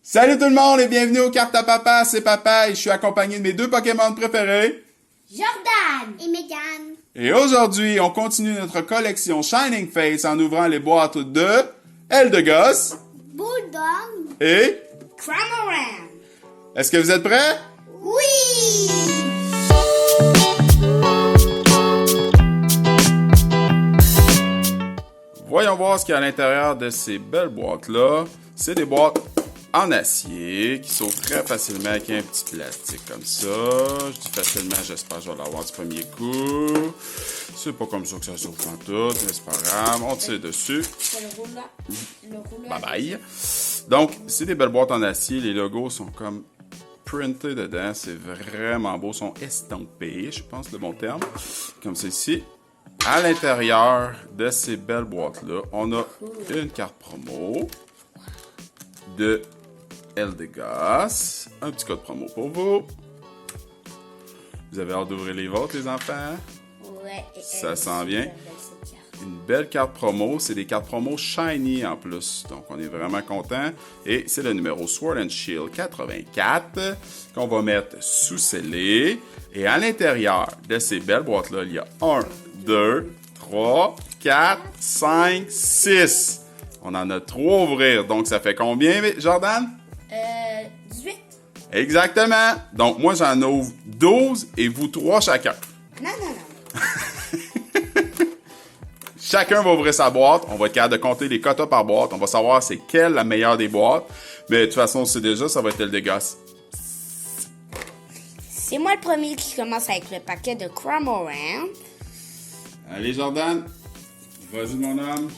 Salut tout le monde et bienvenue aux cartes à papa, c'est papa et je suis accompagné de mes deux Pokémon préférés, Jordan et Megan. et aujourd'hui on continue notre collection Shining Face en ouvrant les boîtes de Eldegoss Bulldog. et... Cramoran. Est-ce que vous êtes prêts? Oui. Voyons voir ce qu'il y a à l'intérieur de ces belles boîtes-là. C'est des boîtes en acier qui s'ouvrent très facilement avec un petit plastique comme ça. Je dis facilement, j'espère que je vais l'avoir du premier coup. C'est pas comme ça que ça s'ouvre en tout, mais c'est pas grave. On tire dessus. C'est le rouleau. Bye bye. Donc, c'est des belles boîtes en acier. Les logos sont comme printés dedans. C'est vraiment beau. Ils sont estampés, je pense le bon terme. Comme ceci. À l'intérieur de ces belles boîtes-là, on a une carte promo de Eldegoss. Un petit code promo pour vous. Vous avez hâte d'ouvrir les vôtres, les enfants? Ouais. Ça s'en vient. Une belle carte promo. C'est des cartes promo shiny en plus. Donc, on est vraiment content. Et c'est le numéro Sword and Shield 84 qu'on va mettre sous scellé. Et à l'intérieur de ces belles boîtes-là, il y a 1, 2, 3, 4, 5, 6. On en a 3 à ouvrir. Donc, ça fait combien, Jordan? 18. Exactement. Donc, moi, j'en ouvre 12 et vous 3 chacun. Non. Chacun va ouvrir sa boîte. On va être capable de compter les quotas par boîte. On va savoir c'est quelle la meilleure des boîtes. Mais de toute façon, c'est déjà, ça va être Eldegoss. C'est moi le premier qui commence avec le paquet de Cramoran. Allez, Jordan. Vas-y, mon homme.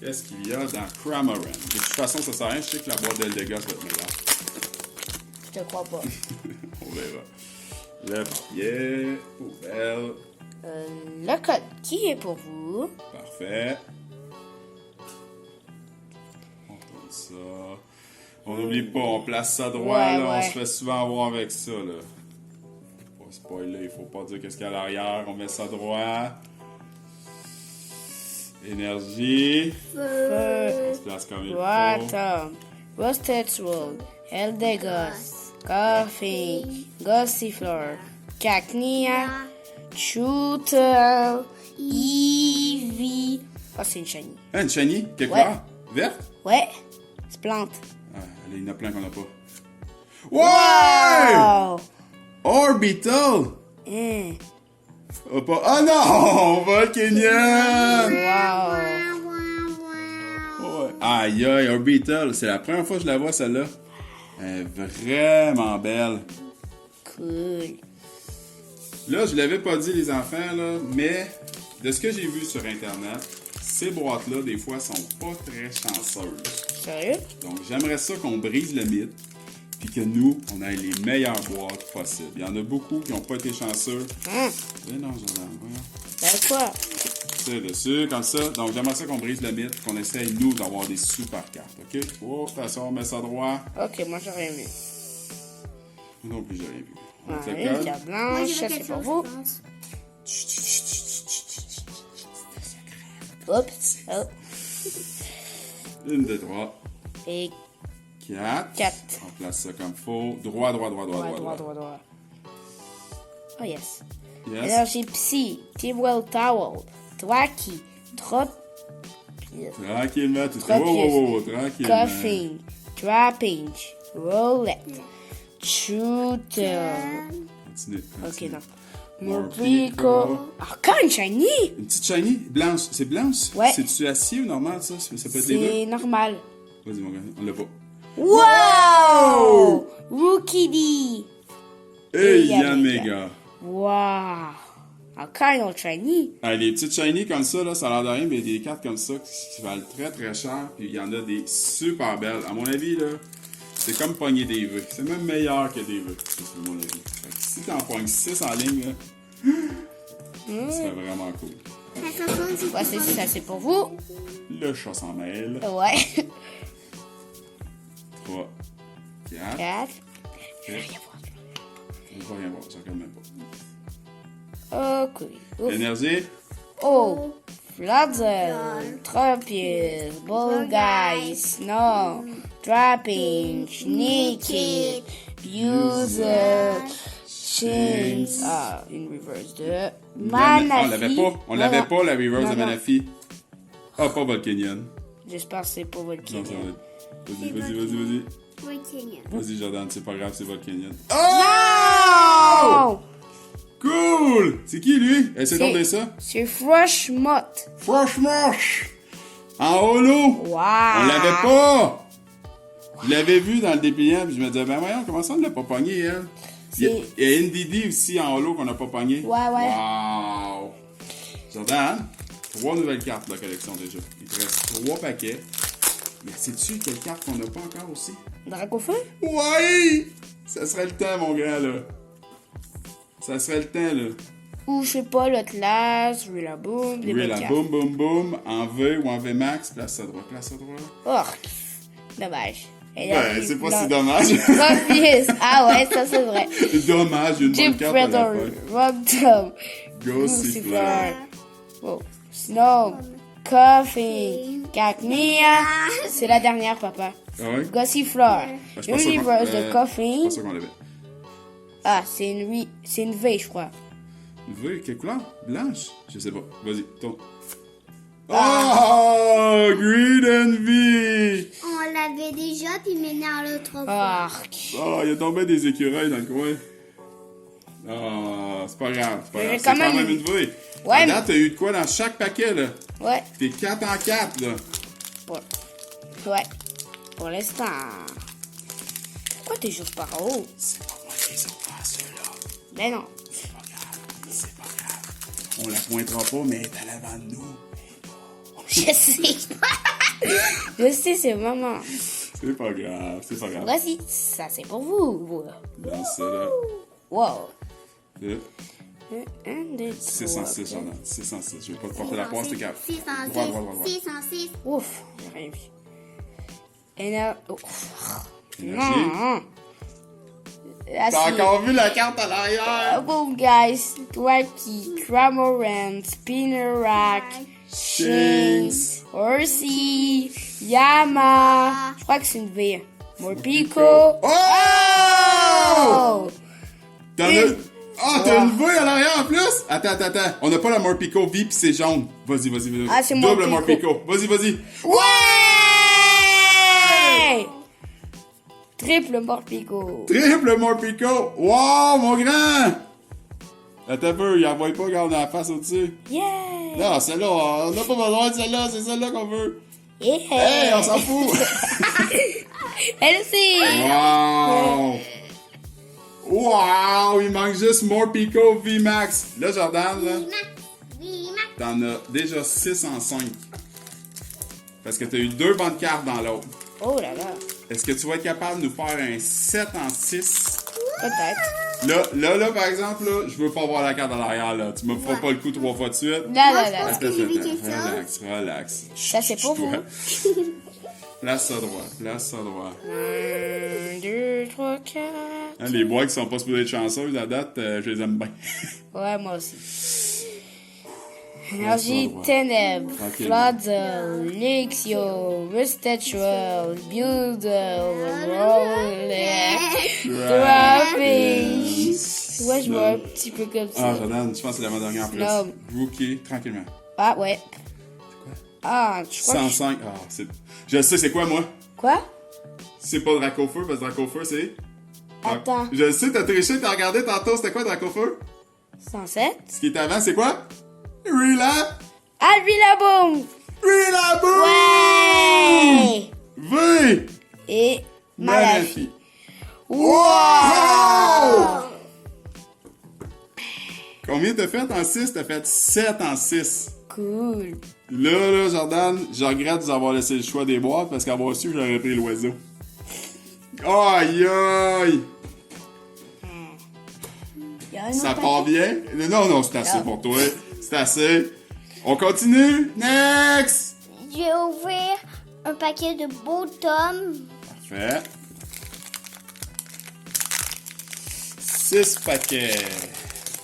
Qu'est-ce qu'il y a dans Cramoran? De toute façon, ça sert à rien. Je sais que la boîte d'Eldegoss va être meilleure. Je te crois pas. On verra. Le papier. Poubelle. Le code qui est pour vous. Parfait. On tourne ça. On n'oublie pas, on place ça droit, Ouais, là. On ouais. se fait souvent avoir avec ça, là. Faut pas spoiler, il faut pas dire qu'est-ce qu'il y a à l'arrière. On met ça droit. Énergie. On se place comme il faut. Water. Rusted Road. Eldegoss. Coffee. Gossifleur. Cacnea. Shooter. Eevee. Oh, c'est une chenille. Hein, une chenille, quelque Ouais. part? Verte? Ouais. C'est plante. Ah, allez, il y en a plein qu'on n'a pas. Ouais! Oh. Orbital! Hein. Oh, pas... Ah non! Volcanion! Wow. Ouais. Aïe aïe, Orbital, c'est la première fois que je la vois celle-là. Elle est vraiment belle. Cool. Là, je l'avais pas dit les enfants, là, mais de ce que j'ai vu sur Internet, ces boîtes-là, des fois, sont pas très chanceuses. Sérieux? Donc, j'aimerais ça qu'on brise le mythe, puis que nous, on ait les meilleures boîtes possibles. Il y en a beaucoup qui n'ont pas été chanceux. Hein? Mais non, Jordan, voyons. Ben quoi? C'est dessus, comme ça. Donc, j'aimerais ça qu'on brise le mythe, qu'on essaye, nous, d'avoir des super cartes, OK? Oh, attention, on met ça droit. Ok, moi j'aurais aimé. Moi non plus, j'ai rien vu. On met Ouais, le une code. carte blanche, ça c'est pour vous. Oups. Oh. 1, 2, 3, Et 4. 4. On place ça comme faux. Droit. Droit. Oh yes. Yes. Énergie Psy, T-Well Towel, Thwacky, Tranquillement, tout ça. Tropius, Wow, tranquillement. Coughing, Trappage, Roulette, Shooter. Continue. continue. Ok, non. Morpeko. Morpico. Encore une shiny? Une petite shiny, blanche. C'est blanche? Ouais. C'est-tu acier ou normal, ça? Ça peut être les deux? C'est normal. Vas-y, mon gars, on l'a pas. Wow! Rookie D. Hey, Yann Yann Mega. Mega. Wow! Encore une autre shiny. Ah, les petites shiny comme ça, là, ça a l'air de rien, mais il y a des cartes comme ça qui valent très très cher. Puis il y en a des super belles. À mon avis, là, c'est comme pogner des vœux. C'est même meilleur que des vœux. C'est mon avis. Fait que si t'en pognes 6 en ligne, là, c'est vraiment cool. Ouais, c'est ça, c'est pour vous. Le chat s'en mêle. Ouais. 3, 4. 4. Je vais rien voir, ça regarde même pas. Ok. Ouf. Énergie. Oh. Floodle, Tropius, Bull Guy, Snow, Trapping, Sneaky, User, Shinx. Ah, une reverse de Manaphy. On l'avait pas, la reverse de Manaphy. Ah, pas Volcanion. J'espère que c'est pas Non, Volcanion. ça va être... Vas-y. Volcanion. Vas-y, Jordan, c'est pas grave, c'est Volcanion. Oh! Cool! C'est qui, lui? Essaye donc de ça. C'est Freshmott. Fresh! En holo! Wow! On l'avait pas! Je l'avais vu dans le dépliant, puis je me disais, ben voyons, comment ça on l'a pas pogné, elle? Il y a NDD aussi en holo qu'on n'a pas pogné. Ouais. Wow! Jordan, 3 nouvelles cartes de la collection déjà. Il te reste 3 paquets. Mais sais-tu quelle carte qu'on n'a pas encore aussi? Dracofeu? Ouais! Ça serait le temps, mon grand, là. Ça serait le temps, là. Ou je sais pas, l'Atlas, Rillaboom, des Oui, belles la cartes. boum, en V ou en V max, place à droite. Oh, dommage. Ouais, c'est pas si dommage. Tropius. Ah ouais, ça c'est vrai. Dommage, une bonne Jeep carte à la Predator, fin. Rockdom, Gossifleur. oh, Snow, Coffee, Cacnea. C'est la dernière, papa. Ah ouais? Gossifleur. Je pense Universe qu'on- de Coffee. C'est pas ça qu'on l'avait. Ah, c'est une V, je crois. Une V, quelle couleur? Blanche? Je sais pas. Vas-y, tourne. Oh! Green Envy! On l'avait déjà, puis maintenant l'autre fois. Arc. Oh, il y a tombé des écureuils dans le coin. Ah, c'est pas grave, c'est pas Mais grave. C'est quand quand même- même une V. Ouais, À date, t'as eu de quoi dans chaque paquet, là? Ouais. T'es 4 en 4, là. Ouais. Pour l'instant. Pourquoi t'es juste par haut? C'est pas moi qui les ai ouverts, ceux-là. Ben non. C'est pas grave, c'est pas grave. On la pointera pas, mais elle est à l'avant de nous. Je sais. Je sais, c'est maman. C'est pas grave, c'est pas grave. Voici, ça c'est pour vous. Dans ça, là. Wow. Là. 1, 2, 3. 606, Jordan. 606. Je vais pas te porter la poisse, t'es capable. 606, Droit. 606. Ouf, j'ai rien vu. Énergie. Oh. Énergie. Non. Là, T'as c'est- encore vu la carte à l'arrière? Boom, guys. Twacky, Cramoran, Spinnerack, Shinx, Horsey, Yama. Je crois que c'est une V. Morpico. Oh! Oh! T'en as... Ah, t'as une V à l'arrière en plus? Attends. On n'a pas la Morpico V pis c'est jaune. Vas-y. Ah, c'est Double Morpico. Morpico. Vas-y. Ouais! Triple Morpico. Triple Morpico. Wow, mon grand! Attends un peu, il envoie pas quand on a la face au-dessus. Yeah! Non, celle-là, on n'a pas besoin de celle-là, c'est celle-là qu'on veut. Yeah! Hey, on s'en fout! Elle aussi! Wow, il manque juste Morpico VMAX. Là, Jordan, là, Oui, t'en as déjà 6 en 5. Parce que t'as eu 2 bonnes cartes dans l'autre. Oh là là! Est-ce que tu vas être capable de nous faire un 7 en 6? Peut-être. Là, par exemple, là, je veux pas voir la carte à l'arrière, là. Tu me feras pas le coup 3 fois de suite. Là. Parce que j'ai vu quelque chose. Relax. Ça, c'est pour vous. Place ça droit. 1, 2, 3, 4. Hein, les bois qui sont pas supposés être chanceuses à date, je les aime bien. Ouais, moi aussi. Énergie droit. Ténèbres, Tranquillement. Floodle, Lixio, Rustatchwell, Builder, Roller, Dropping. Ouais, je vois un petit peu comme Ah, ça. Jordan, je pense que c'est l'avant-dernière place. Snob. Rookie, tranquillement. Ah, ouais. Ah, je crois que... 105. Ah, c'est... Je sais, c'est quoi, moi? Quoi? C'est pas Dracofeu, parce que Dracofeu, c'est... Attends. Je le sais, t'as triché, t'as regardé tantôt, c'était quoi Dracofeu? 107? Ce qui était avant, c'est quoi? Relap! Ah, lui, la bombe! Relaboom! Ouais! V! Et Manaphy. Wow! Combien t'as fait en 6? T'as fait 7 en 6. Cool. Là, Jordan, je regrette de vous avoir laissé le choix des boîtes parce qu'avoir su, j'aurais pris l'oiseau. Aïe, aïe! Il y a un Ça autre part bien? Non, c'est assez pour toi. C'est assez. On continue? Next! Je vais ouvrir un paquet de beaux tomes. Parfait. 6 paquets.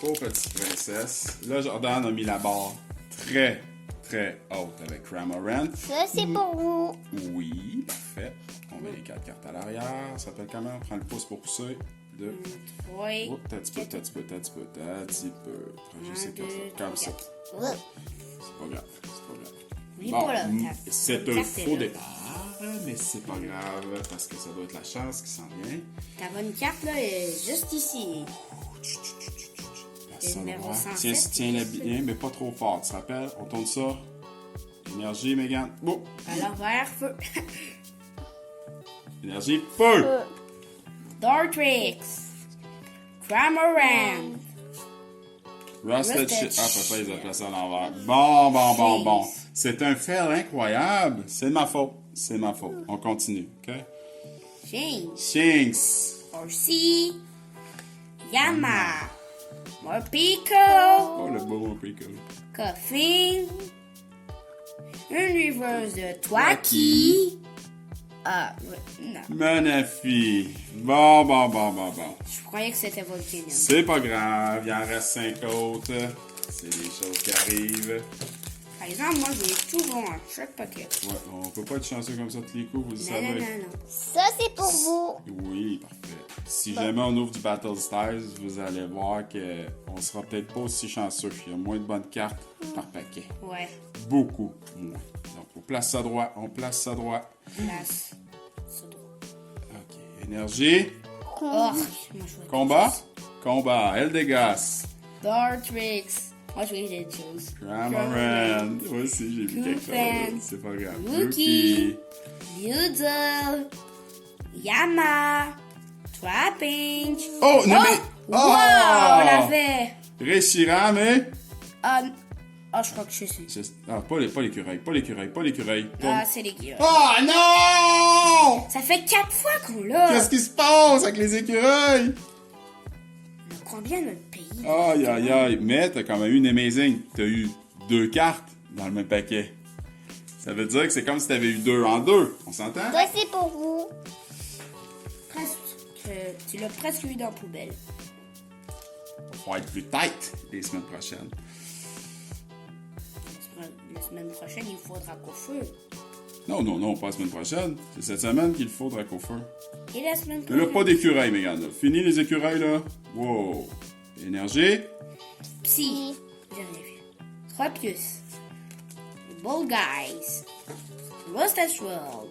Pauvre petite princesse. Là, Jordan a mis la barre très haute avec Cramorant. Ça, c'est pour vous. Oui, parfait. On met les 4 cartes à l'arrière. Ça s'appelle comment? On prend le pouce pour pousser. 2. Oui. Oh, t'as un petit peu. Prends juste ces cartes-là, comme ça. Ouais. C'est pas grave. Oui, Bon, pour là. c'est un faux départ, mais c'est pas grave parce que ça doit être la chance qui s'en vient. Ta bonne carte, là, est juste ici. Ça numéro droit. 107, Tiens-la bien, mais pas trop fort. Tu te rappelles? On tourne ça. Énergie, Megan. Bon. À l'envers, feu. Énergie, feu! Dartrix. Cramorant. Rusted Rusted Shit. Ah, papa, ils ont placé à l'envers. Bon. C'est un fail incroyable. C'est de ma faute. On continue, OK? Shinx. Orsi. Yama. Morpeko. Oh, le beau Pico. Coffin. Une reverse de Twaki. Ah, non. Manafi. Bon. Je croyais que c'était Volcanion. C'est pas grave, il en reste 5 autres. C'est des choses qui arrivent. Par exemple, moi, j'ai tout bon à chaque paquet. Ouais, on peut pas être chanceux comme ça tous les coups, vous le savez. Non. Ça, c'est pour vous. Oui, parfait. Si jamais on ouvre du Battle Styles, vous allez voir qu'on sera peut-être pas aussi chanceux. Il y a moins de bonnes cartes par paquet. Ouais. Beaucoup moins. Donc, on place ça droit. Place. Ça doit. OK. Énergie. Oh, moi, je vois Combat. Eldegoss. Dartrix. Moi, je vais les choses. Cramorant. Moi aussi, j'ai vu quelque chose. C'est pas grave. Rookie. Buizel. Yama. Trapinch. Oh, non mais... Wow, on avait. Reshiram, Je crois que je sais. pas l'écureuil. Ah, c'est les guillemets. Oh non! Ça fait 4 fois qu'on l'a. Qu'est-ce qui se passe avec les écureuils? On prend bien notre pays. Aïe. Mais t'as quand même eu une amazing. T'as eu 2 cartes dans le même paquet. Ça veut dire que c'est comme si t'avais eu 2 en 2. On s'entend? Ça, c'est pour vous. Presque. Tu l'as presque eu dans la poubelle. On va être plus tight les semaines prochaines. La semaine prochaine, il faudra qu'au feu. Non, pas la semaine prochaine. C'est cette semaine qu'il faut Dracofeu. Et la semaine Mais prochaine. là, pas d'écureuils, Mégane. Là. Fini les écureuils, là. Wow. Énergie. Psy. J'en ai vu. 3 plus. Bull Guys. Roasted World.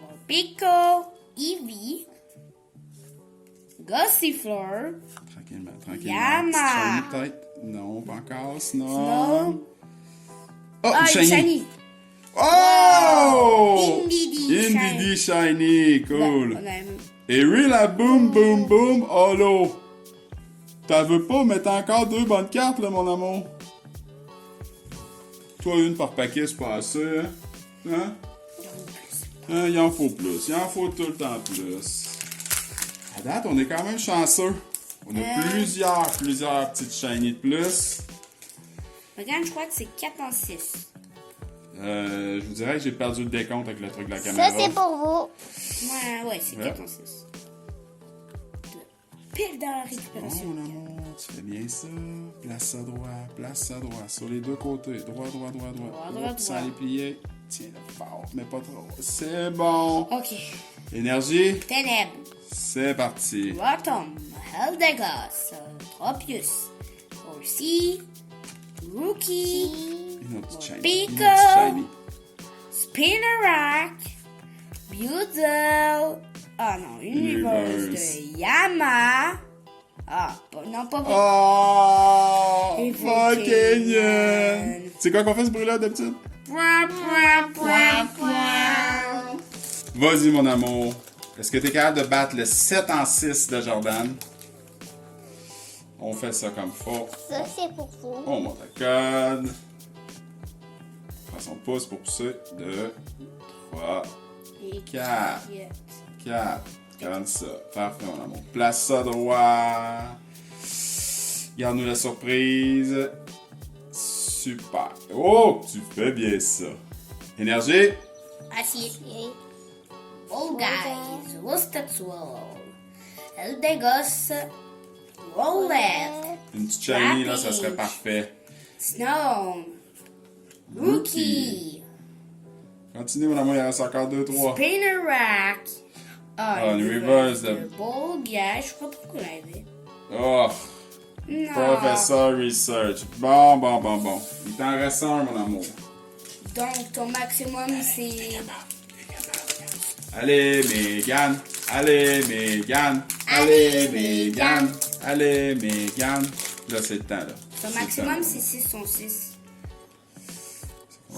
Morpeko. Eevee. Gossifleur. Tranquillement. Yama. Shiny, peut-être? Non, pas encore. Sinon... Snow. Oh, Ah, shiny. Shiny. Oh! Indeedee Shiny. Cool. On a un- Et Rilla Boom, holo. T'en veux pas, mais t'as encore 2 bonnes cartes, là, mon amour. Toi, une par paquet, c'est pas assez, hein? Il en faut plus. Il en faut tout le temps plus. À date, on est quand même chanceux. On a plusieurs petites shiny de plus. Regarde, je crois que c'est 4 en 6. Je vous dirais que j'ai perdu le décompte avec le truc de la caméra. Ça, c'est pour vous. Ouais, c'est 4 en 6. Pile dans la Oh, récupération. mon amour, tu fais bien ça. Place ça droit. Sur les deux côtés. Droit. Droit. Sans les plier. Tiens-le fort, mais pas trop. C'est bon. Ok. Énergie, Ténèbres. c'est parti. Rotom. Eldegoss. Tropius. Orsi. Rookie. Une autre petite shiny. Pico. Spinnerack. Buizel. Ah non, une reverse de Yama. Ah, pas Oh! Et Volcanion! C'est quoi qu'on fait ce bruit-là d'habitude? Vas-y, mon amour. Est-ce que t'es capable de battre le 7 en 6 de Jordan? On fait ça comme faut. Ça, c'est pour vous. On monte le code. Prends son pouce pour pousser. 2, 3, 4. 4. Comme ça. Parfait, mon amour. Place ça droit. Garde-nous la surprise. Super. Oh, tu fais bien ça. Énergie. Acier. All Guys. Roasted Swirl. Eldegoss. Rowlet. Une petite shiny, là, ça serait parfait. Snow. Rookie. Continue, mon amour, il en reste encore 2-3. Spinnerack. Une reverse de... Ball Gag. Je crois pas qu'on l'avait. Oh, Non. Professor Research. Bon. Il t'en reste un, mon amour. Donc, ton maximum, c'est... Allez, Megan. Allez, Megan. Allez, Megan. Allez, Megan. Là, c'est le temps, là. Ton maximum, c'est 606.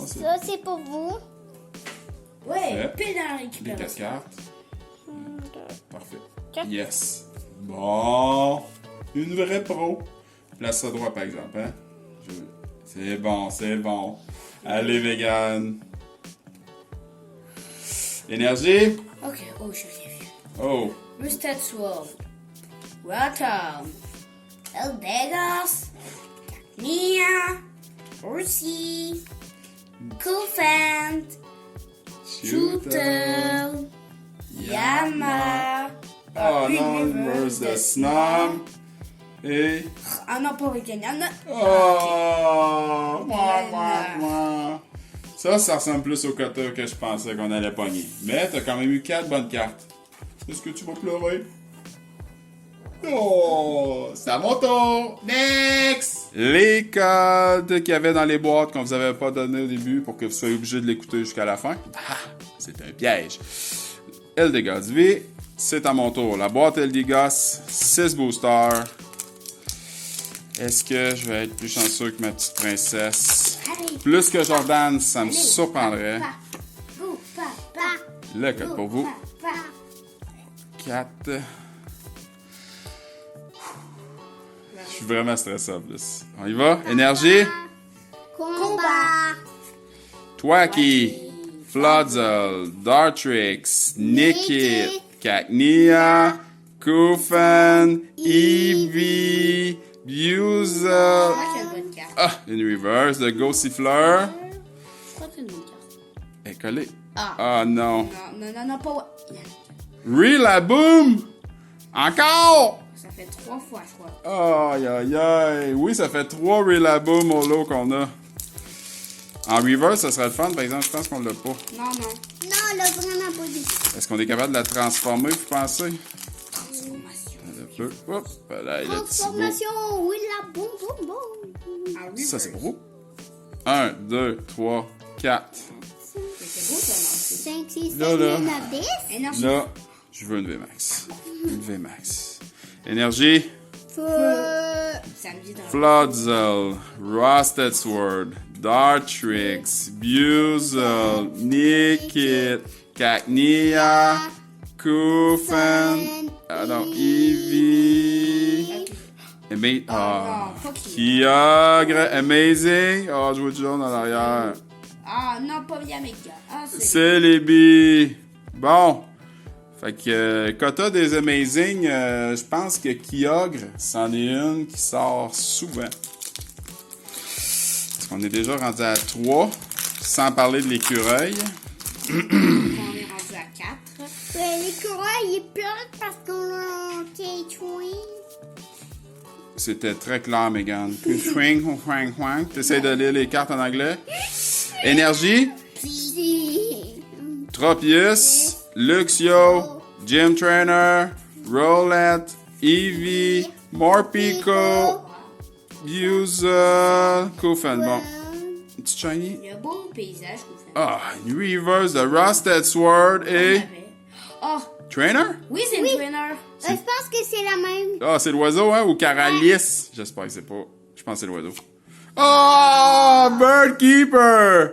Ça, c'est pour vous. Ouais, pile dans la Les récupération. 4 cartes. Parfait. Quatre. Yes. Bon. Une vraie pro. Place ça droit, par exemple. Hein? C'est bon. Allez, Megan. Énergie. Ok, oh, j'ai rien vu. Oh. Rusted Sword. Rotom. Eldegoss. Nia. Ursi. Coolfant. Shooter. Yama. Oh Une non, reverse de Snom. Et... Ah non, pas avec Yana. Oh! Moi. Ça ressemble plus au cutter que je pensais qu'on allait pogner. Mais t'as quand même eu 4 bonnes cartes. Est-ce que tu vas pleurer? Oh! C'est à mon tour! Next! Les codes qu'il y avait dans les boîtes qu'on vous avait pas donné au début pour que vous soyez obligé de l'écouter jusqu'à la fin. Ah! C'est un piège. Eldegoss V, c'est à mon tour. La boîte Eldegoss, 6 boosters. Est-ce que je vais être plus chanceux que ma petite princesse? Allez. Plus que Jordan, ça me surprendrait. Go, papa. Le code pour vous. Papa. 4. Je suis vraiment stressé en plus. On y va? Énergie? Combat. Twaki, Floodzel, Dartrix, Nickit, Cacnea, Koufan, Eevee, Buzel. Moi, j'ai une bonne carte. Ah, une reverse de Gossifleur. Je crois que c'est une bonne carte. Elle est collée. Ah. Ah non. Non, pas... Rillaboom! Encore! Ça fait 3 fois, je crois. Aïe. Oui, ça fait 3 Rillaboom au lot qu'on a. En reverse, ça serait le fun, par exemple, je pense qu'on l'a pas. Non. Non, là, vraiment pas du tout. Est-ce qu'on est capable de la transformer, vous pensez? Transformation. Un peu. Hop, là, il y a le petit bout. Transformation, oui, la boum, boum, boum. En reverse. Ça, c'est pour vous. 1, 2, 3, 4. C'est beau, ça, 5, 6, 7, Là, là. 8, 9, 10. Énergie. Là, je veux une VMAX. Une VMAX. Énergie. Feu. Ça me dit dans Floodzel, Rusted Sword, Dartrix, Buzel, Nickit, Cacnea, Koufan, Eevee, non, pas Kyogre, Amazing, je vois du jaune en arrière, Ah, non, pas bien, mes gars. Ah, c'est... Celebi. Bon, fait que quota des Amazing, je pense que Kyogre, c'en est une qui sort souvent. Parce qu'on est déjà rendu à 3, sans parler de l'écureuil. On est rendu à 4. L'écureuil, il plante parce qu'on a un K-Twin. C'était très clair, Megan. T'essayes de lire les cartes en anglais. Énergie. Tropius, Luxio, Gym Trainer, Rowlet, Eevee, Morpeko, Buzel, Koufan. Bon, petit shiny. Il y a un beau paysage qu'on fait. Ah, une reverse de Rusted Sword et... Oh, Trainer? oui, c'est une trainer. Je pense que c'est la même. Ah, c'est l'oiseau, hein? Ou Caralis? J'espère que c'est pas... Je pense que c'est l'oiseau. Oh! Bird Keeper!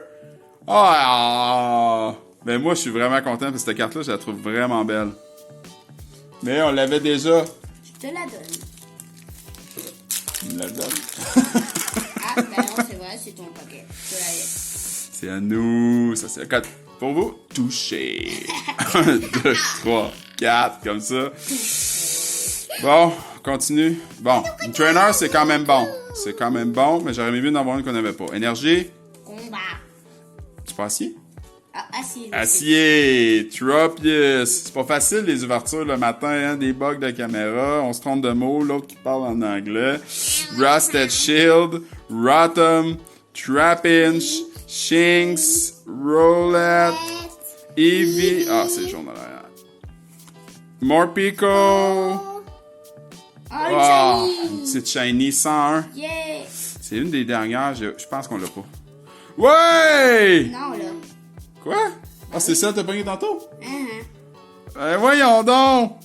Ah! Ben moi, je suis vraiment content parce que cette carte-là, je la trouve vraiment belle. Mais on l'avait déjà. Je te la donne. Tu me la donnes? Ah, ben non, c'est vrai, c'est ton paquet. Je te la laisse. C'est à nous. Ça, c'est la cote. Pour vous, toucher. 1, 2, 3, 4, comme ça. Bon, on continue. Bon, une trainer, c'est quand même bon. C'est quand même bon, mais j'aurais aimé mieux d'en avoir une qu'on n'avait pas. Énergie. Combat. Tu pas acier? Ah, acier. Acier, Tropius. C'est pas facile les ouvertures le matin, hein? Des bugs de caméra, on se trompe de mots, l'autre qui parle en anglais. Rusted Shield, Rotom, Trapinch, Shinx, Rowlet, Eevee. Ah, c'est jaune à l'arrière. Morpeko. Oh, Ah, une une shiny. petite shiny 101. Yeah. C'est une des dernières, je pense qu'on l'a pas. Ouais! Non, là. Quoi? Ah, c'est ça, t'as pogné tantôt? Uh-huh. Voyons donc!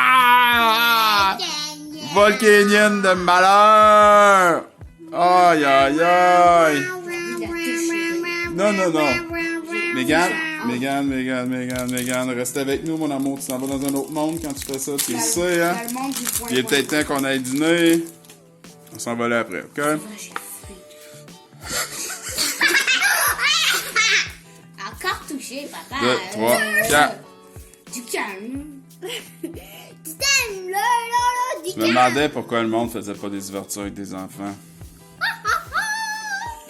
Ah! Volcanienne de malheur! Aïe, aïe, aïe! Non, non, non. Mégane, reste avec nous, mon amour. Tu t'en vas dans un autre monde quand tu fais ça, tu le sais, hein? Dans le monde du point. Il est peut-être temps qu'on aille dîner. On s'en va là après, OK? Encore touché, papa. 2, 3, 4. Du calme. Je me demandais pourquoi le monde faisait pas des ouvertures avec des enfants.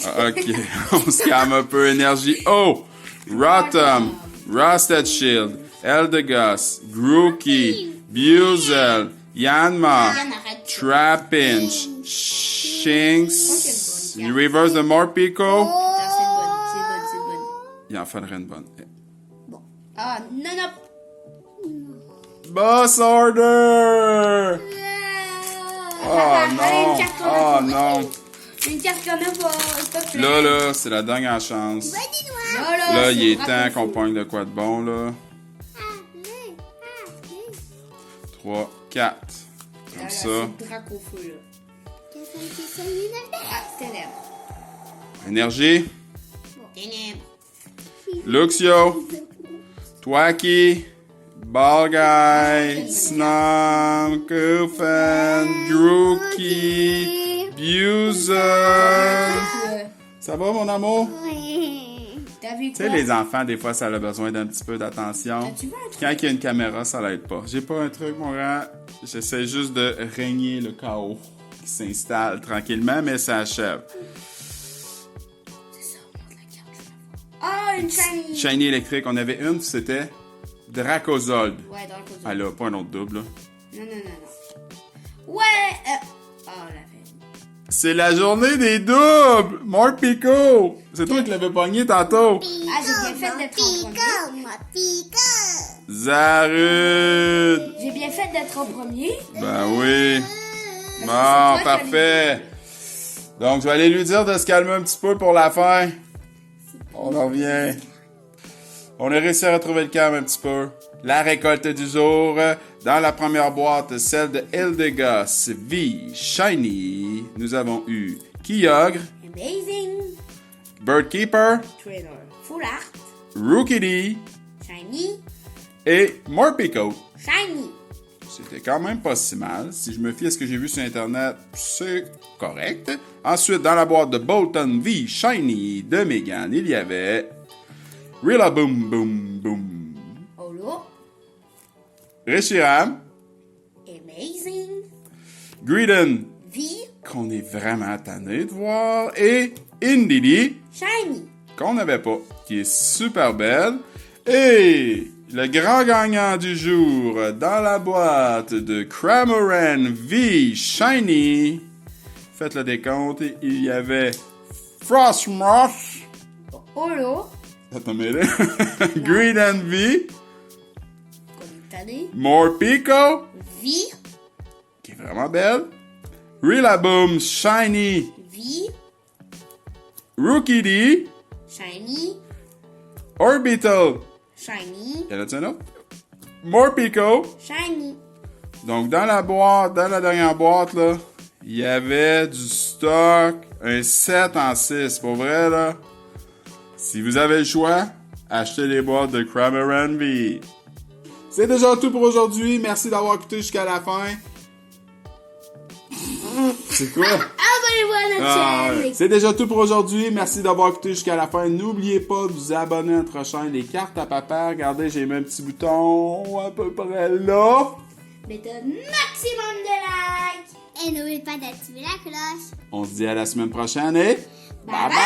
Ah, OK, on se calme un peu. Énergie. Oh! Rotom, Rusted Shield, Eldegoss, Grookey, Buizel, Yanma, Trapinch, Shinx, une reverse de Morpeko. C'est bonne. Il en faudrait une bonne. Bon. Ah, non. Boss Order! Oh non! Oh non! Une carte qu'on a pas, s'il te plaît. Là, c'est la dernière chance. Là, il est temps qu'on pogne de quoi de bon, là. 3, 4. Comme ça. C'est le drac au feu, là. Ah, ténèbres. Énergie. Ténèbres. Luxio. Thwackey. Balgai. Snom. Koufan. Grookey. Buizel. Ça va, mon amour? T'as vu Tu sais, quoi? les enfants, des fois, ça a besoin d'un petit peu d'attention. As-tu vu un truc? Quand il y a une caméra, ça l'aide pas. J'ai pas un truc, mon grand. J'essaie juste de régner le chaos qui s'installe tranquillement, mais ça achève. C'est ça, on montre la carte, je veux la voir. Ah, une shiny. Shiny électrique, on avait une, c'était Dracozold. Ouais, dans le côté. Ah là, pas un autre double, là. Non. Ouais, oh, la veine. C'est la journée des doubles! Morpeko! C'est toi qui l'avais pogné tantôt. Ah, j'ai bien fait d'être en premier. Zarud! J'ai bien fait d'être en premier. Ben oui. c'est Bon, toi qui parfait. Donc, je vais aller lui dire de se calmer un petit peu pour la fin. On en revient. On a réussi à retrouver le calme un petit peu. La récolte du jour. Dans la première boîte, celle de Eldegoss V Shiny. Nous avons eu Kyogre, Amazing. Birdkeeper, Trainer. Full art. Rookidee Shiny. et Morpeko. Shiny. C'était quand même pas si mal. Si je me fie à ce que j'ai vu sur Internet, c'est correct. Ensuite, dans la boîte de Bolton V Shiny de Mégane, il y avait Rillaboom Boom Boom, Holo. Reshiram, Amazing. Greedon, V. qu'on est vraiment tanné de voir, et Indeedee, Shiny. qu'on n'avait pas, qui est super belle. Et le grand gagnant du jour dans la boîte de Cramoran V Shiny. Faites le décompte, il y avait Frostmoth. Holo. Ça t'a mêlé. Green and V. Qu'on est tanné. Morpeko, V. qui est vraiment belle. Rillaboom Shiny. V. Rookidee. Shiny. Orbital. Shiny. Y en a-t-il un autre? Morpeko. Shiny. Donc, dans la boîte, dans la dernière boîte, là, il y avait du stock, un 7 en 6. Pour vrai, là, si vous avez le choix, achetez les boîtes de Cramoran V. C'est déjà tout pour aujourd'hui. Merci d'avoir écouté jusqu'à la fin. C'est quoi? Abonnez-vous à notre chaîne. Ouais. C'est déjà tout pour aujourd'hui. Merci d'avoir écouté jusqu'à la fin. N'oubliez pas de vous abonner à notre chaîne Les Cartes à Papa. Regardez, j'ai mis un petit bouton à peu près là. Mettez un maximum de likes. Et n'oubliez pas d'activer la cloche. On se dit à la semaine prochaine et... Bye bye!